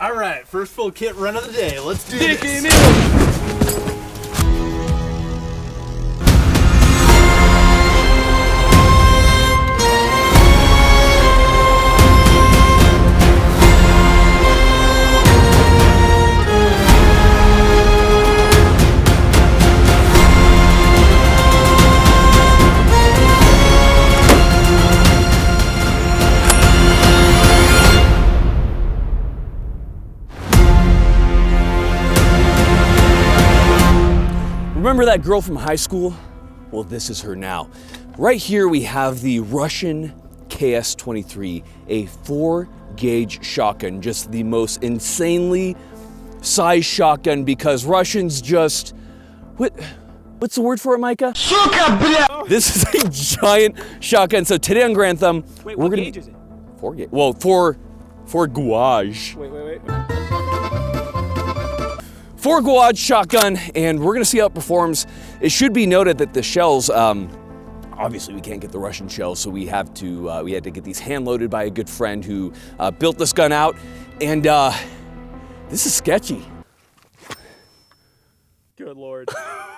All right, first full kit run of the day. Let's do Dick this. in it. Remember that girl from high school? Well, this is her now. Right here we have the Russian KS-23, a 4-gauge shotgun, just the most insanely sized shotgun because Russians just, what's the word for it, Micah? Suka, bля! This is a giant shotgun. So today on Grantham, Wait, we're what gonna, gauge is it? 4 gauge. Well, for GUAGE. Wait. 4 GUAGE shotgun, and we're gonna see how it performs. It should be noted that the shells, obviously we can't get the Russian shells, so we had to get these hand loaded by a good friend who built this gun out, and this is sketchy. Good Lord.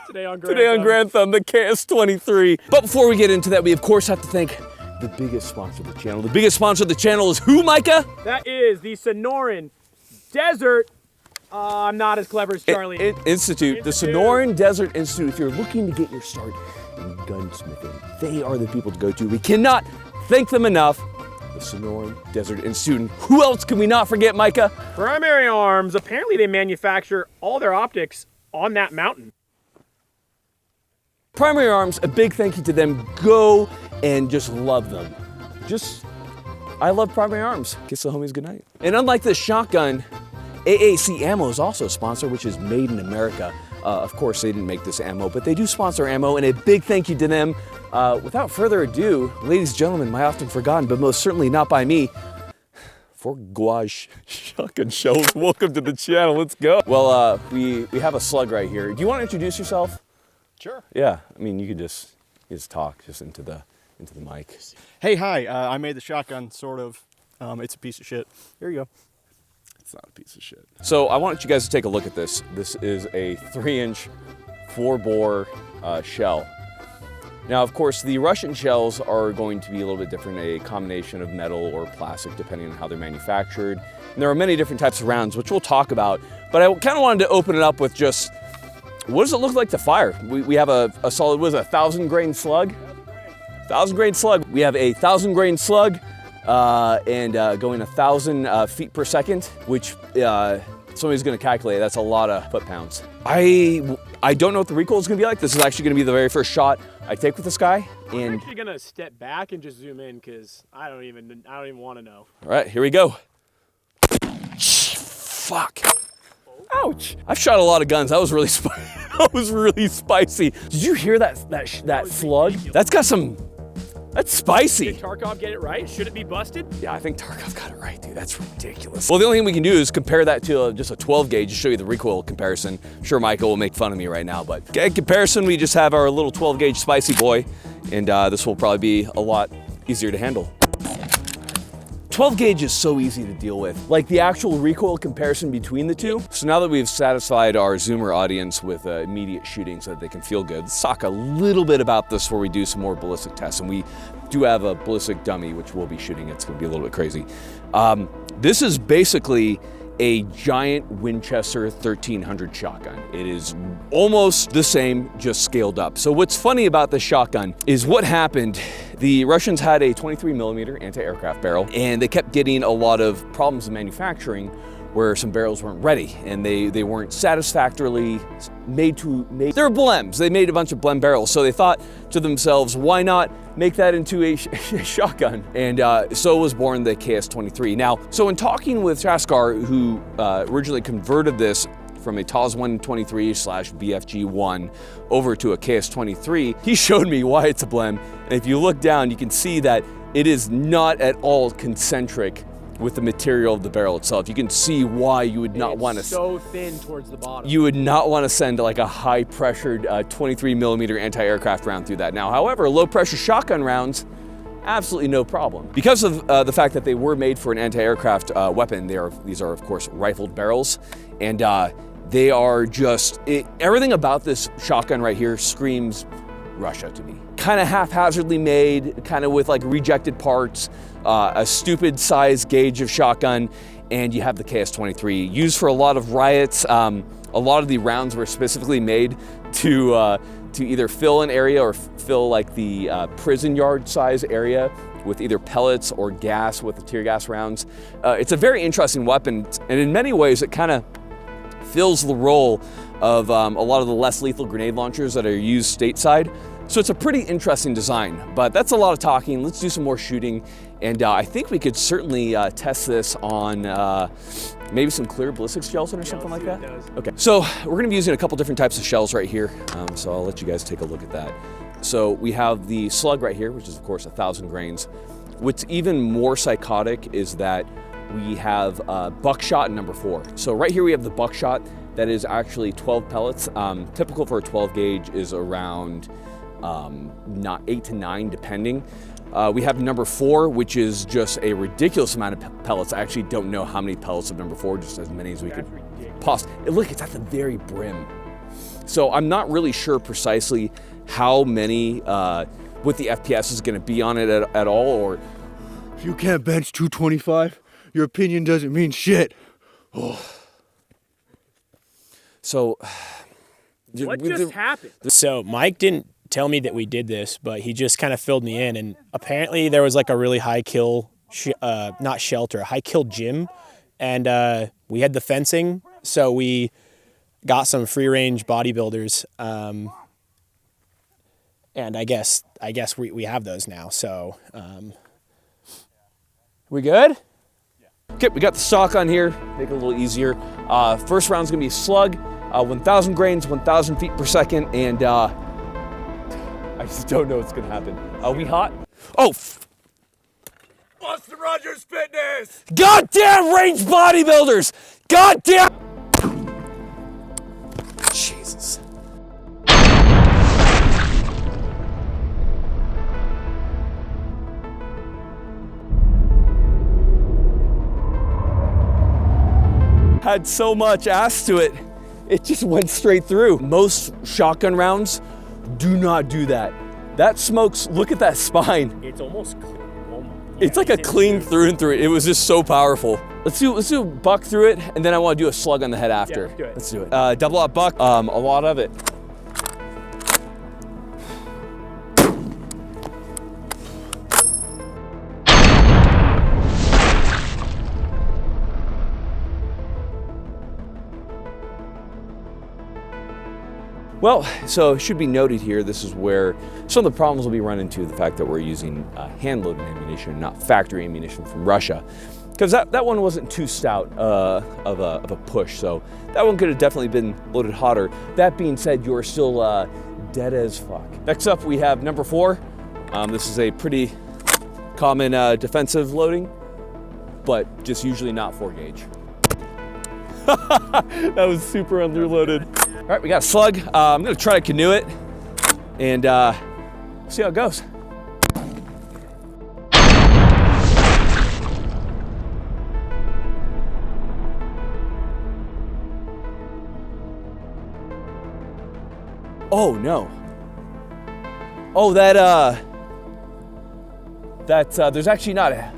Today on Grantham, the KS-23. But before we get into that, we of course have to thank the biggest sponsor of the channel. The biggest sponsor of the channel is who, Micah? That is the Sonoran Desert. I'm not as clever as Charlie. Institute, the Sonoran Desert Institute. If you're looking to get your start in gunsmithing, they are the people to go to. We cannot thank them enough. The Sonoran Desert Institute. And who else can we not forget, Micah? Primary Arms. Apparently they manufacture all their optics on that mountain. Primary Arms, a big thank you to them. Go and just love them. I love Primary Arms. Kiss the homies goodnight. And unlike this shotgun, AAC Ammo is also a sponsor, which is made in America. Of course, they didn't make this ammo, but they do sponsor ammo, and a big thank you to them. Without further ado, ladies and gentlemen, my often forgotten, but most certainly not by me, 4 GUAGE shotgun shells. Welcome to the channel. Let's go. Well, we have a slug right here. Do you want to introduce yourself? Sure. Yeah. I mean, you could just talk just into the mic. Hey, hi. I made the shotgun, sort of. It's a piece of shit. Here you go. It's not a piece of shit. So I want you guys to take a look at this. This is a 3-inch 4-bore shell. Now, of course, the Russian shells are going to be a little bit different, a combination of metal or plastic, depending on how they're manufactured. And there are many different types of rounds, which we'll talk about. But I kind of wanted to open it up with just, what does it look like to fire? We have a solid, what is it, 1,000 grain slug? 1,000 grain slug. We have a 1,000 grain slug. Going 1,000 feet per second, which somebody's going to calculate. That's a lot of foot-pounds. I don't know what the recoil is going to be like. This is actually going to be the very first shot I take with this guy. I'm actually going to step back and just zoom in because I don't even want to know. All right, here we go. Fuck. Ouch. I've shot a lot of guns. That was really spicy. Did you hear that slug? That's got some. That's spicy. Did Tarkov get it right? Should it be busted? Yeah, I think Tarkov got it right, dude. That's ridiculous. Well, the only thing we can do is compare that to just a 12 gauge to show you the recoil comparison. I'm sure Michael will make fun of me right now, but in comparison, we just have our little 12 gauge spicy boy, and this will probably be a lot easier to handle. 12 gauge is so easy to deal with. Like the actual recoil comparison between the two. So now that we've satisfied our Zoomer audience with immediate shooting so that they can feel good, let's talk a little bit about this before we do some more ballistic tests. And we do have a ballistic dummy, which we'll be shooting. It's gonna be a little bit crazy. This is basically a giant Winchester 1300 shotgun. It is almost the same, just scaled up. So what's funny about this shotgun is what happened. The Russians had a 23mm anti-aircraft barrel, and they kept getting a lot of problems in manufacturing where some barrels weren't ready and they weren't satisfactorily made. They're blems. They made a bunch of blem barrels. So they thought to themselves, why not make that into a shotgun? And so was born the KS-23. Now, so in talking with Shaskar, who originally converted this from a TAS 123/BFG1 over to a KS-23, he showed me why it's a blem. And if you look down, you can see that it is not at all concentric with the material of the barrel itself. You can see why you would not want to. So thin towards the bottom. You would not want to send like a high pressured 23mm anti-aircraft round through that. Now, however, low pressure shotgun rounds absolutely no problem. Because of the fact that they were made for an anti-aircraft weapon, these are of course rifled barrels, and they are just, everything about this shotgun right here screams Russia to me. Kind of haphazardly made, kind of with like rejected parts, a stupid size gauge of shotgun, and you have the KS-23 used for a lot of riots. A lot of the rounds were specifically made to either fill an area or fill like the prison yard size area with either pellets or gas with the tear gas rounds. It's a very interesting weapon, and in many ways it kind of fills the role of a lot of the less lethal grenade launchers that are used stateside. So it's a pretty interesting design, but that's a lot of talking. Let's do some more shooting, and I think we could certainly test this on maybe some clear ballistic shells or something like that. Okay, so we're gonna be using a couple different types of shells right here, so I'll let you guys take a look at that. So we have the slug right here, which is of course 1,000 grains. What's even more psychotic is that we have buckshot number 4. So right here we have the buckshot that is actually 12 pellets. Typical for a 12 gauge is around not 8 to 9 depending. We have number 4, which is just a ridiculous amount of pellets. I actually don't know how many pellets of number 4, just as many as we could possibly. Look, it's at the very brim. So I'm not really sure precisely how many, what the FPS is gonna be on it at all, or. If you can't bench 225, your opinion doesn't mean shit. Oh. So. What just happened? So Mike didn't tell me that we did this, but he just kind of filled me in, and apparently there was like a really high kill, not shelter, high kill gym, and we had the fencing, so we got some free range bodybuilders, and I guess we have those now. So we good? Okay, we got the stock on here, make it a little easier. First round's gonna be a slug, 1,000 grains, 1,000 feet per second, and I just don't know what's gonna happen. Are we hot? Oh! Austin Rogers Fitness! Goddamn range bodybuilders! Goddamn! Jesus. Had so much ass to it, it just went straight through. Most shotgun rounds do not do that. That smokes, look at that spine. It's almost clean. It's like a clean through and through. It was just so powerful. Let's do a buck through it, and then I want to do a slug on the head after. Yeah, let's do it. Double up buck, a lot of it. Well, so it should be noted here, this is where some of the problems will be run into, the fact that we're using hand-loaded ammunition, not factory ammunition from Russia. Because that one wasn't too stout of a push, so that one could have definitely been loaded hotter. That being said, you're still dead as fuck. Next up, we have number 4. This is a pretty common defensive loading, but just usually not 4 gauge. That was super underloaded. All right, we got a slug. I'm gonna try to canoe it and see how it goes. Oh no. Oh, there's actually not a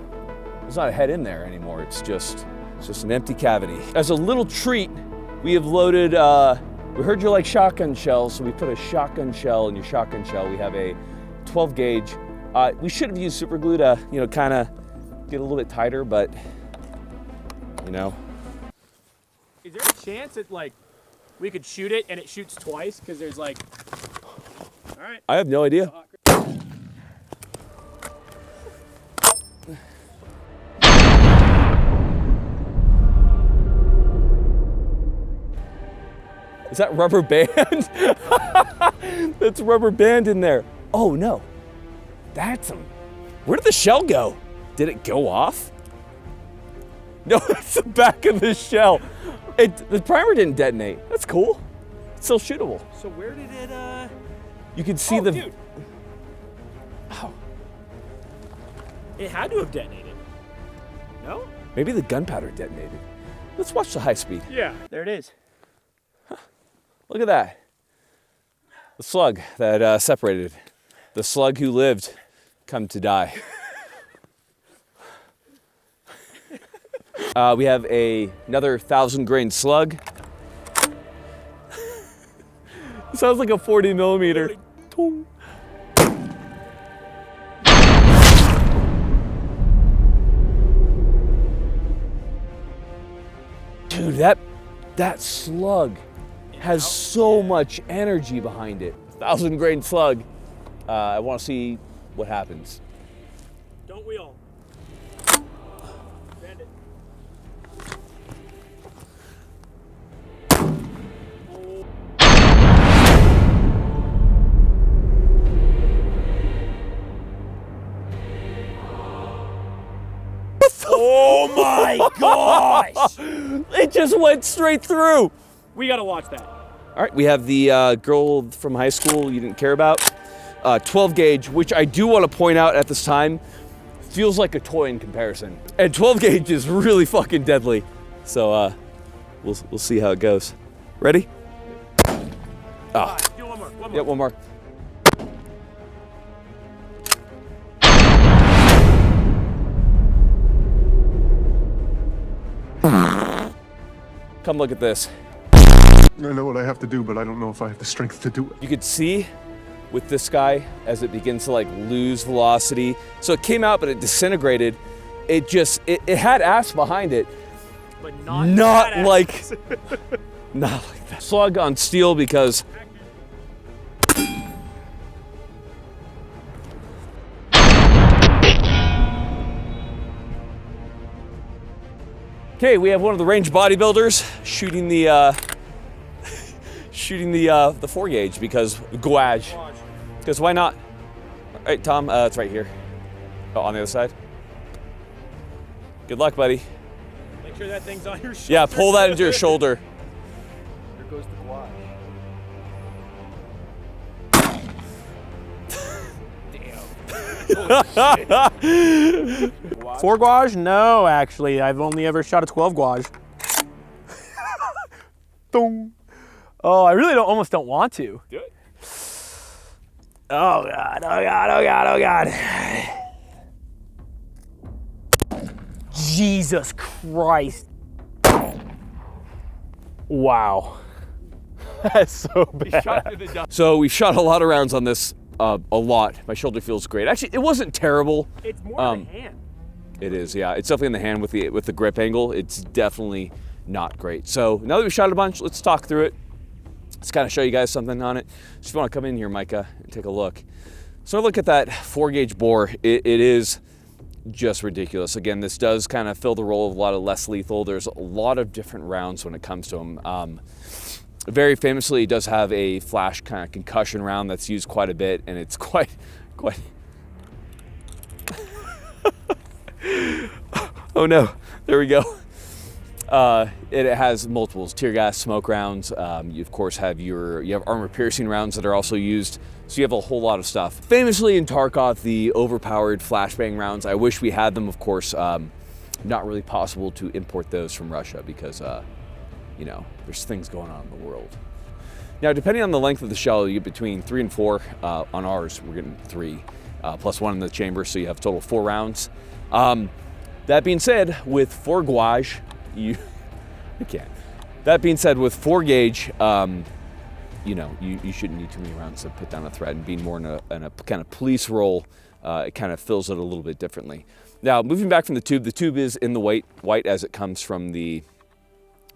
head in there anymore. It's just an empty cavity. As a little treat, we have loaded, we heard you like shotgun shells, so we put a shotgun shell in your shotgun shell. We have a 12 gauge. We should have used super glue to, kind of get a little bit tighter, but, Is there a chance that, we could shoot it and it shoots twice? Because there's, all right. I have no idea. Is that rubber band? That's rubber band in there. Oh no, where did the shell go? Did it go off? No, it's the back of the shell. The primer didn't detonate. That's cool. It's still shootable. So where did it, You can see dude. Ow. It had to have detonated. No? Maybe the gunpowder detonated. Let's watch the high speed. Yeah. There it is. Look at that. The slug that separated. The slug who lived come to die. We have another 1,000-grain slug. Sounds like a 40 millimeter. Toom. Dude, that slug has so much energy behind it. 1,000-grain slug. I want to see what happens. Don't we all? Bend it. Oh my gosh! It just went straight through. We gotta watch that. All right, we have the girl from high school you didn't care about. 12 gauge, which I do want to point out at this time, feels like a toy in comparison. And 12 gauge is really fucking deadly. So we'll see how it goes. Ready? Ah. Do one more. One more. Yeah, one more. Come look at this. I know what I have to do, but I don't know if I have the strength to do it. You could see with this guy as it begins to like lose velocity. So it came out, but it disintegrated. It had ass behind it. But not like, not like that. Slug on steel because okay, we have one of the range bodybuilders shooting the shooting the 4 gauge because GUAGE. Because why not? All right, Tom, it's right here. Oh, on the other side. Good luck, buddy. Make sure that thing's on your shoulder. Yeah, pull that into your shoulder. Here goes the GUAGE. Four gauge? No, actually. I've only ever shot a 12 gauge. Dong. Oh, I really almost don't want to. Do it. Oh God, oh God, oh God, oh God. Jesus Christ. Wow. That's so bad. So we've shot a lot of rounds on this, a lot. My shoulder feels great. Actually, it wasn't terrible. It's more in the hand. It is, yeah. It's definitely in the hand with the grip angle. It's definitely not great. So now that we've shot a bunch, let's talk through it. Let's kind of show you guys something on it. So if you want to come in here, Micah, and take a look. So look at that 4 gauge bore. It is just ridiculous. Again, this does kind of fill the role of a lot of less lethal. There's a lot of different rounds when it comes to them. Very famously, it does have a flash kind of concussion round that's used quite a bit, and it's quite. Oh no, there we go. It has multiples, tear gas, smoke rounds. You of course have armor piercing rounds that are also used. So you have a whole lot of stuff. Famously in Tarkov, the overpowered flashbang rounds. I wish we had them, of course. Not really possible to import those from Russia because, you know, there's things going on in the world. Now, depending on the length of the shell, you get between 3 and 4. On ours, we're getting 3, plus 1 in the chamber, so you have a total of 4 rounds. That being said, with 4 GUAGE, That being said, with 4 gauge, you know, you shouldn't need too many rounds to put down a threat, and being more in a kind of police role, it kind of fills it a little bit differently. Now, moving back from the tube is in the white as it comes from the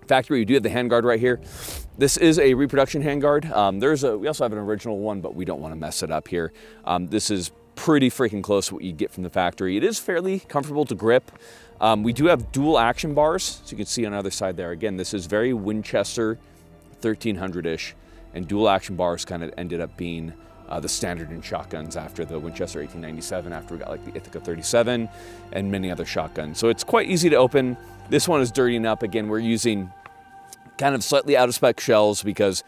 factory. You do have the handguard right here. This is a reproduction handguard. We also have an original one, but we don't want to mess it up here. This is pretty freaking close to what you get from the factory. It is fairly comfortable to grip. We do have dual action bars, so you can see on the other side there. Again, this is very Winchester 1300-ish, and dual action bars kind of ended up being the standard in shotguns after the Winchester 1897, after we got like the Ithaca 37 and many other shotguns. So it's quite easy to open. This one is dirtying up. Again, we're using kind of slightly out of spec shells because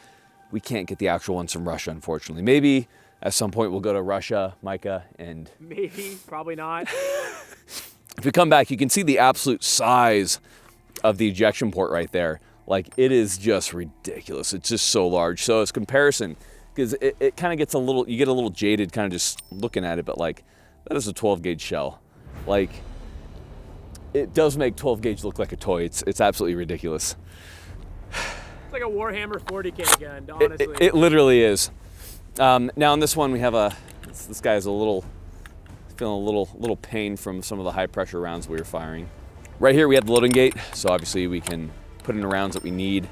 we can't get the actual ones from Russia, unfortunately. Maybe At some point, we'll go to Russia, Micah, and Maybe, probably not. if we come back, you can see the absolute size of the ejection port right there. Like, it is just ridiculous. It's just so large. So as comparison, because it kind of gets a little, you get a little jaded kind of just looking at it, but like, that is a 12 gauge shell. Like, it does make 12 gauge look like a toy. It's absolutely ridiculous. It's like a Warhammer 40K gun, honestly. It literally is. Now on this one, we have this guy's feeling a little pain from some of the high pressure rounds we were firing. Right here we have the loading gate, so obviously we can put in the rounds that we need.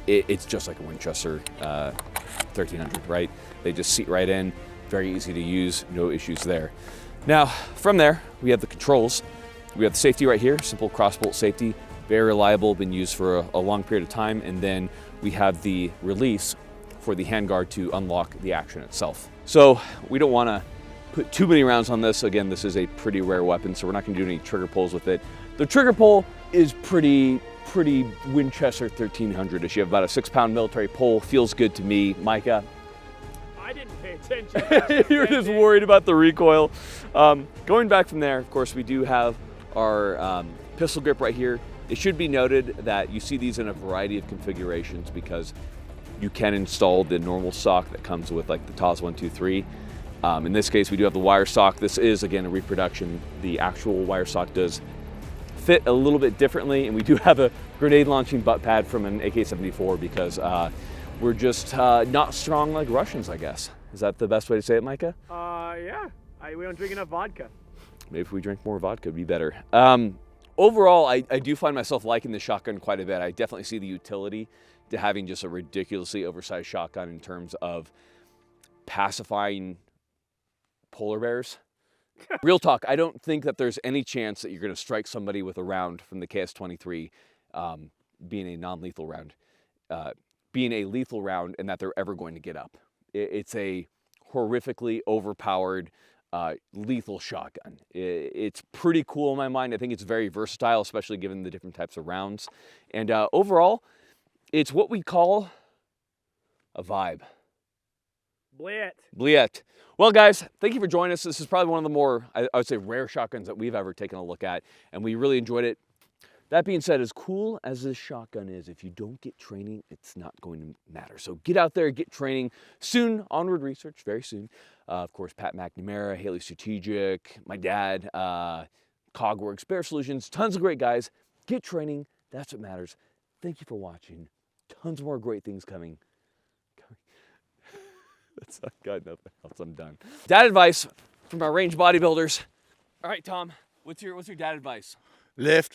It's just like a Winchester 1300, right? They just seat right in, very easy to use, no issues there. Now from there, we have the controls. We have the safety right here, simple crossbolt safety, very reliable, been used for a long period of time, and then we have the release for the handguard to unlock the action itself. So we don't want to put too many rounds on this. Again, this is a pretty rare weapon, so we're not going to do any trigger pulls with it. The trigger pull is pretty Winchester 1300-ish. You have about a 6-pound military pull. Feels good to me. Micah? I didn't pay attention. You're just worried about the recoil. Going back from there, of course, we do have our pistol grip right here. It should be noted that you see these in a variety of configurations because you can install the normal stock that comes with like the TAS 123. In this case, we do have the wire stock. This is, again, a reproduction. The actual wire stock does fit a little bit differently, and we do have a grenade launching butt pad from an AK-74 because we're just not strong like Russians, I guess. Is that the best way to say it, Micah? Yeah. We don't drink enough vodka. Maybe if we drink more vodka, it'd be better. Overall, I do find myself liking the shotgun quite a bit. I definitely see the utility to having just a ridiculously oversized shotgun in terms of pacifying polar bears. Real talk, I don't think that there's any chance that you're going to strike somebody with a round from the KS-23 being a non-lethal round, being a lethal round, and that they're ever going to get up. It's a horrifically overpowered lethal shotgun. It's pretty cool in my mind. I think it's very versatile, especially given the different types of rounds. And overall, it's what we call a vibe. Bliet. Well, guys, thank you for joining us. This is probably one of the more, I would say, rare shotguns that we've ever taken a look at, and we really enjoyed it. That being said, as cool as this shotgun is, if you don't get training, it's not going to matter. So get out there, get training. Soon, Onward Research, very soon. Of course, Pat McNamara, Haley Strategic, my dad, Cogworks, Bear Solutions, tons of great guys. Get training, that's what matters. Thank you for watching. Tons more great things coming. That's not got nothing else. I'm done. Dad advice from our range bodybuilders. All right, Tom, what's your dad advice? Lift.